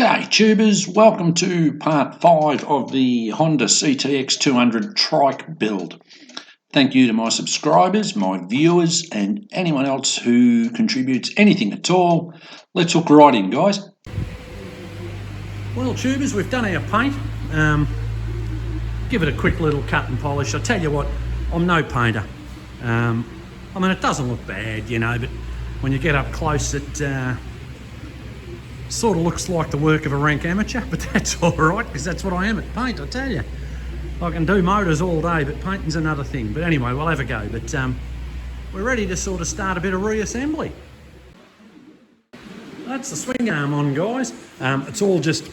G'day tubers, welcome to part 5 of the Honda CTX200 Trike build. Thank you to my subscribers, my viewers and anyone else who contributes anything at all. Let's hook right in, guys. Well tubers, we've done our paint. Give it a quick little cut and polish. I tell you what, I'm no painter. I mean, it doesn't look bad, you know, but when you get up close it sort of looks like the work of a rank amateur, but that's all right because that's what I am at paint, I tell you. I can do motors all day, but painting's another thing. But anyway, we'll have a go. But we're ready to sort of start a bit of reassembly. That's the swing arm on, guys. It's all just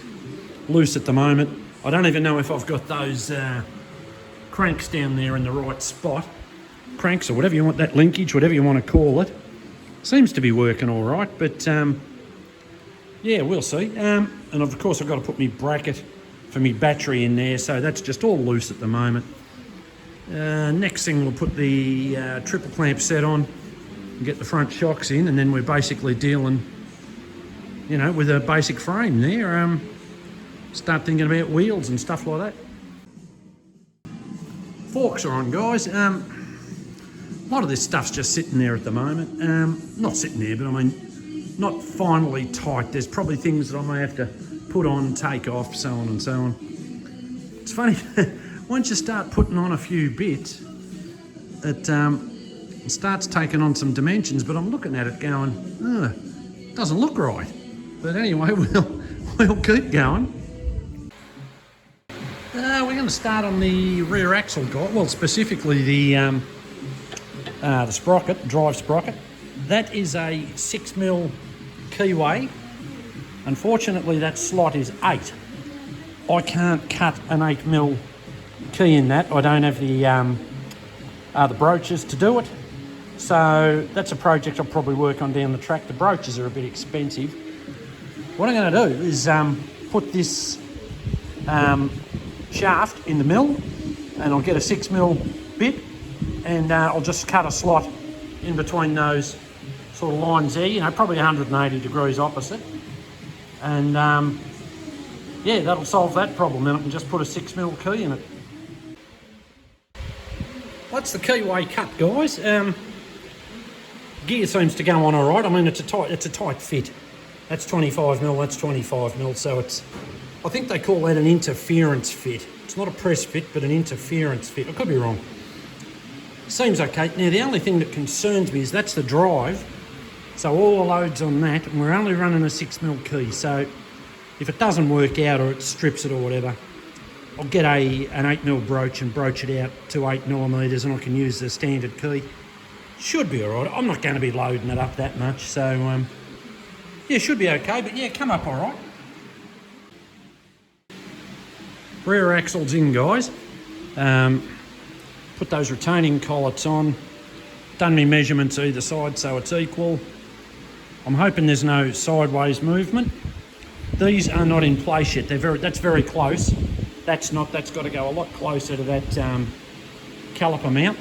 loose at the moment. I don't even know if I've got those cranks down there in the right spot. Cranks or whatever you want, that linkage, whatever you want to call it. Seems to be working all right, but yeah, we'll see. And of course I've got to put my bracket for my battery in there, so that's just all loose at the moment. Next thing, we'll put the triple clamp set on and get the front shocks in, and then we're basically dealing, you know, with a basic frame there. Start thinking about wheels and stuff like that. Forks are on, guys. A lot of this stuff's just sitting there at the moment. Not sitting there, but I mean, not finally tight. There's probably things that I may have to put on, take off, so on and so on. It's funny, once you start putting on a few bits, it starts taking on some dimensions, but I'm looking at it going, it doesn't look right. But anyway, we'll keep going. We're going to start on the rear axle guide, well, specifically the sprocket, drive sprocket. That is a 6mm keyway. Unfortunately, that slot is 8. I can't cut an 8mm key in that. I don't have the broaches to do it. So that's a project I'll probably work on down the track. The broaches are a bit expensive. What I'm going to do is put this shaft in the mill, and I'll get a 6mm bit, and I'll just cut a slot in between those sort of lines there, you know, probably 180 degrees opposite. And yeah, that'll solve that problem. Then I can just put a 6mm key in it. That's the keyway cut, guys. Gear seems to go on all right. I mean, it's a tight fit. That's 25mm, that's 25mm, so I think they call that an interference fit. It's not a press fit, but an interference fit. I could be wrong. Seems okay. Now, the only thing that concerns me is that's the drive. So all the load's on that, and we're only running a 6mm key. So if it doesn't work out or it strips it or whatever, I'll get an 8mm broach and broach it out to 8mm, and I can use the standard key. Should be all right. I'm not going to be loading it up that much, so yeah, should be okay. But yeah, come up all right. Rear axle's in, guys. Put those retaining collets on. Done my measurements either side so it's equal. I'm hoping there's no sideways movement. These are not in place yet. That's very close. That's not. That's got to go a lot closer to that caliper mount.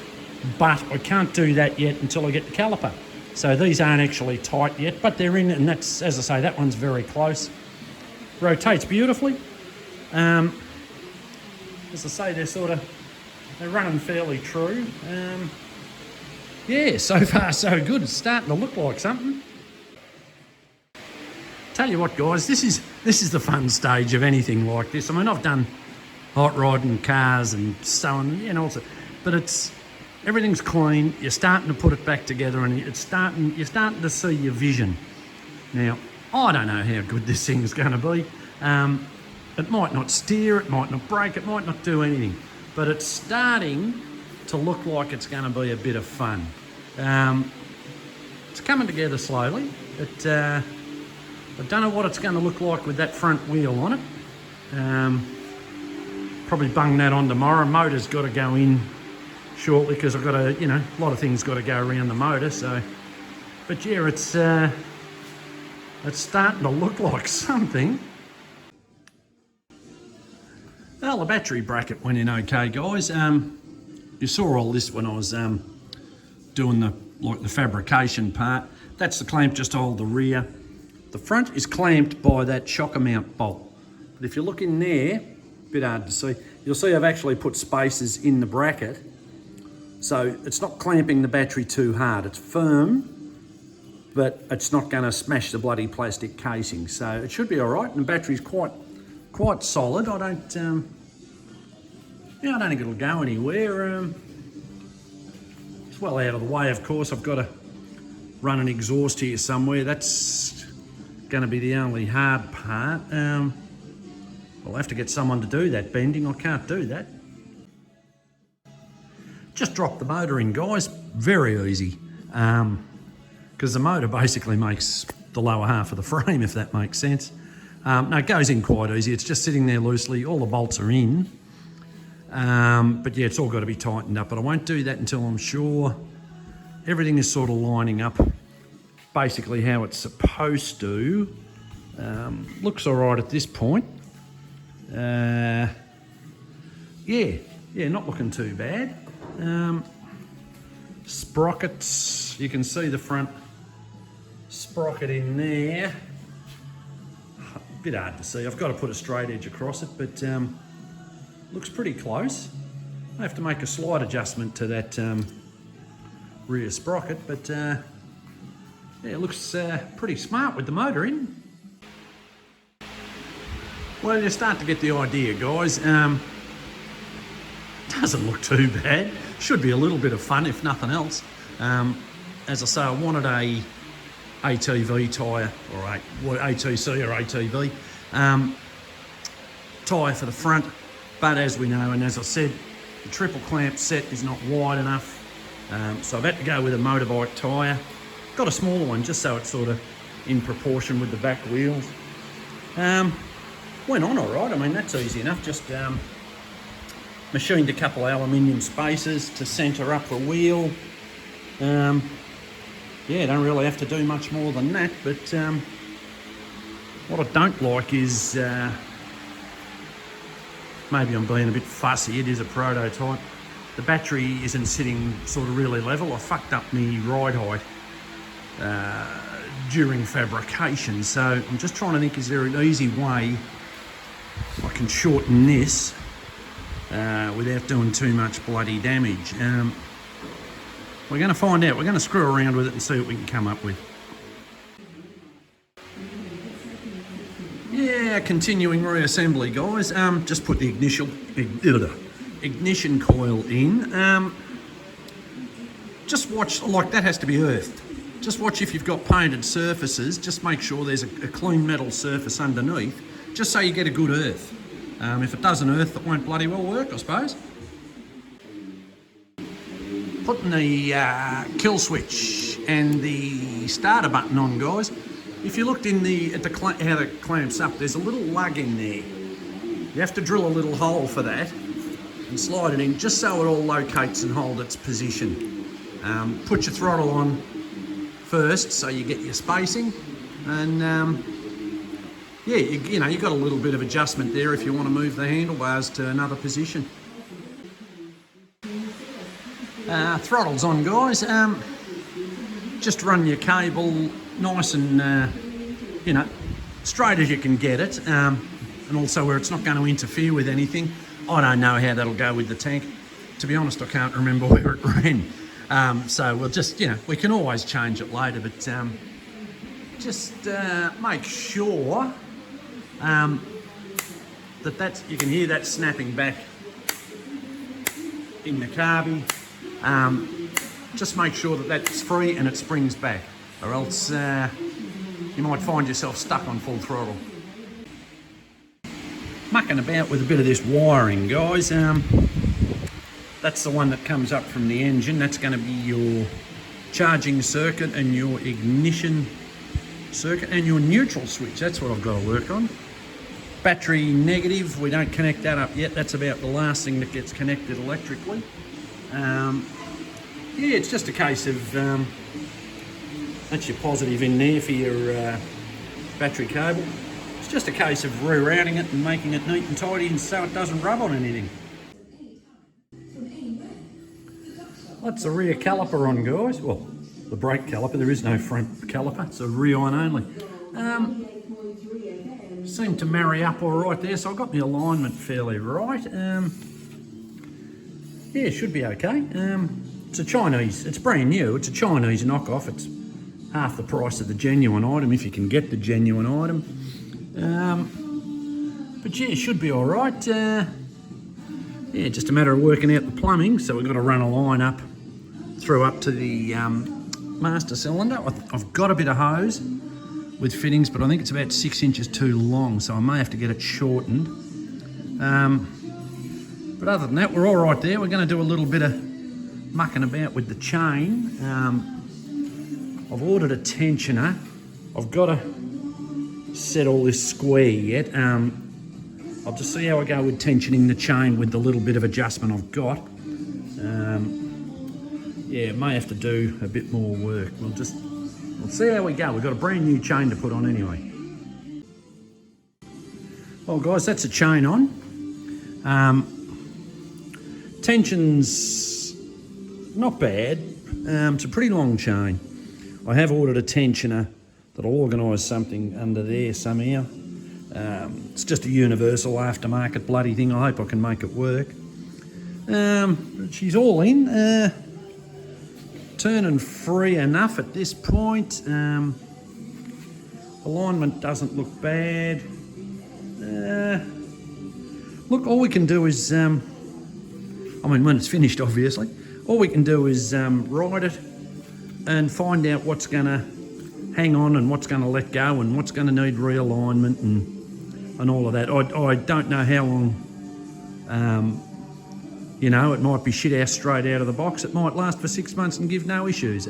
But I can't do that yet until I get the caliper. So these aren't actually tight yet, but they're in, and that's, as I say, that one's very close. Rotates beautifully. As I say, they're running fairly true. Yeah, so far so good. It's starting to look like something. Tell you what, guys, this is the fun stage of anything like this. I mean, I've done hot rodding cars and so on, you know, but everything's clean. You're starting to put it back together, and you're starting to see your vision. Now, I don't know how good this thing's going to be. It might not steer, it might not brake, it might not do anything, but it's starting to look like it's going to be a bit of fun. It's coming together slowly. I don't know what it's going to look like with that front wheel on it. Probably bung that on tomorrow. Motor's got to go in shortly because I've got to, you know, a lot of things got to go around the motor. So, but yeah, it's starting to look like something. Well, the battery bracket went in okay, guys. You saw all this when I was doing the fabrication part. That's the clamp just to hold the rear. The front is clamped by that shocker mount bolt. But if you look in there, a bit hard to see, you'll see I've actually put spacers in the bracket. So it's not clamping the battery too hard. It's firm, but it's not going to smash the bloody plastic casing. So it should be all right. And the battery's quite solid. I don't think it'll go anywhere. It's well out of the way, of course. I've got to run an exhaust here somewhere. That's going to be the only hard part. I'll have to get someone to do that bending. I can't do that. Just drop the motor in, guys. Very easy. Because the motor basically makes the lower half of the frame, if that makes sense. No, it goes in quite easy. It's just sitting there loosely. All the bolts are in. But yeah, it's all got to be tightened up. But I won't do that until I'm sure everything is sort of lining up basically how it's supposed to. Looks all right at this point. Yeah, not looking too bad. Sprockets, you can see the front sprocket in there. A bit hard to see. I've got to put a straight edge across it, but looks pretty close. I have to make a slight adjustment to that rear sprocket, but yeah, it looks pretty smart with the motor in. Well, you start to get the idea, guys. Doesn't look too bad. Should be a little bit of fun, if nothing else. As I say, I wanted a ATV tyre, or ATC or ATV tyre for the front. But as we know, and as I said, the triple clamp set is not wide enough. So I've had to go with a motorbike tyre. Got a smaller one just so it's sort of in proportion with the back wheels. Went on all right. I mean, that's easy enough. Just machined a couple of aluminium spacers to centre up the wheel. Yeah, don't really have to do much more than that. But what I don't like is, maybe I'm being a bit fussy. It is a prototype. The battery isn't sitting sort of really level. I fucked up my ride height during fabrication. So I'm just trying to think, is there an easy way I can shorten this without doing too much bloody damage? We're going to find out. We're going to screw around with it and see what we can come up with. Yeah, continuing reassembly, guys. Just put the ignition coil in. Just watch, like that has to be earthed. Just watch if you've got painted surfaces. Just make sure there's a clean metal surface underneath, just so you get a good earth. If it doesn't earth, it won't bloody well work, I suppose. Putting the kill switch and the starter button on, guys. If you looked in how it clamps up, there's a little lug in there. You have to drill a little hole for that and slide it in just so it all locates and hold its position. Put your throttle on first so you get your spacing, and yeah, you know, you've got a little bit of adjustment there if you want to move the handlebars to another position. Throttle's on, guys. Just run your cable nice and, you know, straight as you can get it, and also where it's not going to interfere with anything. I don't know how that'll go with the tank. To be honest, I can't remember where it ran. So we'll just, you know, we can always change it later, but just make sure that you can hear that snapping back in the carby. Just make sure that that's free and it springs back, or else you might find yourself stuck on full throttle. Mucking about with a bit of this wiring, guys. That's the one that comes up from the engine. That's going to be your charging circuit and your ignition circuit and your neutral switch. That's what I've got to work on. Battery negative, we don't connect that up yet. That's about the last thing that gets connected electrically. Yeah, it's just a case of, that's your positive in there for your battery cable. It's just a case of rerouting it and making it neat and tidy and so it doesn't rub on anything. That's the rear caliper on, guys. Well, the brake caliper, there is no front caliper, it's a rear one only. Seemed to marry up all right there, so I got the alignment fairly right. Yeah, it should be okay. It's a Chinese, it's brand new, it's a Chinese knockoff. It's half the price of the genuine item if you can get the genuine item. But yeah, it should be all right. Yeah, just a matter of working out the plumbing. So we've got to run a line up through up to the master cylinder. I've got a bit of hose with fittings, but I think it's about 6 inches too long, so I may have to get it shortened. But other than that, we're all right there. We're going to do a little bit of mucking about with the chain. I've ordered a tensioner. I've got to set all this square yet. I'll just see how I go with tensioning the chain with the little bit of adjustment I've got. Yeah, may have to do a bit more work. We'll see how we go. We've got a brand new chain to put on anyway. Well guys, that's a chain on. Tension's not bad. It's a pretty long chain. I have ordered a tensioner that'll organise something under there somehow. It's just a universal aftermarket bloody thing. I hope I can make it work. She's all in. Turning free enough at this point. Alignment doesn't look bad. Look, all we can do is, I mean, when it's finished, obviously, all we can do is ride it and find out what's going to hang on and what's going to let go and what's going to need realignment and all of that. I don't know how long, you know, it might be shit house straight out of the box. It might last for 6 months and give no issues.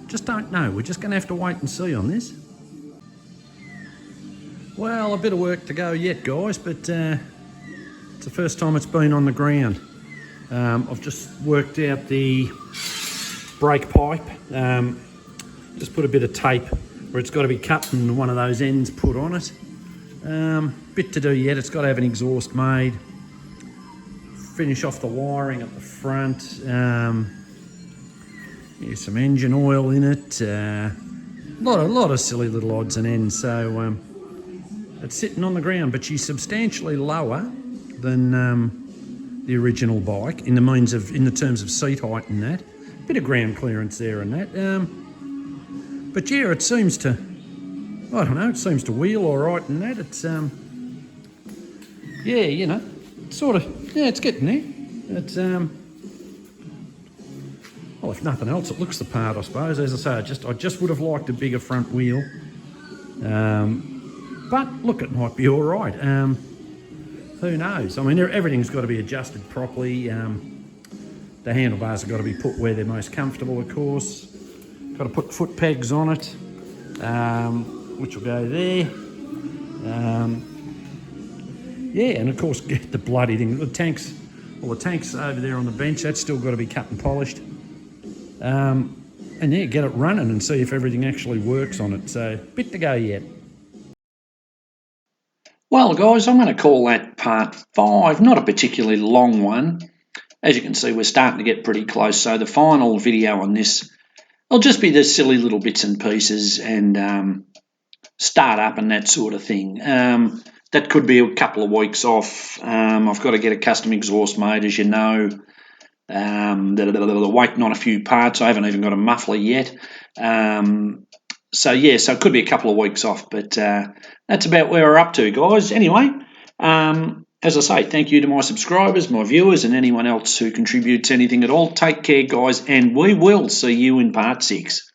Just don't know. We're just going to have to wait and see on this. Well, a bit of work to go yet, guys, but it's the first time it's been on the ground. I've just worked out the brake pipe. Just put a bit of tape where it's got to be cut and one of those ends put on it. Bit to do yet. It's got to have an exhaust made. Finish off the wiring at the front. Yeah, some engine oil in it. A lot of silly little odds and ends. So it's sitting on the ground, but she's substantially lower than the original bike in the terms of seat height and that. Bit of ground clearance there and that. But yeah, it seems to, I don't know, it seems to wheel all right and that. It's yeah, you know, sort of, yeah, it's getting there. It's well, if nothing else, it looks the part, I suppose. As I say, I just would have liked a bigger front wheel. But look, it might be all right. Who knows? I mean, everything's got to be adjusted properly. The handlebars have got to be put where they're most comfortable, of course. Got to put foot pegs on it, which will go there. Yeah, and of course, get the bloody thing. The tanks over there on the bench, that's still got to be cut and polished. And yeah, get it running and see if everything actually works on it. So, bit to go yet. Well guys, I'm going to call that part 5, not a particularly long one. As you can see, we're starting to get pretty close, so the final video on this will just be the silly little bits and pieces and start up and that sort of thing. That could be a couple of weeks off. I've got to get a custom exhaust made, as you know. Waiting on a few parts. I haven't even got a muffler yet. So yeah, so it could be a couple of weeks off, but that's about where we're up to, guys. Anyway, as I say, thank you to my subscribers, my viewers, and anyone else who contributes anything at all. Take care, guys, and we will see you in part 6.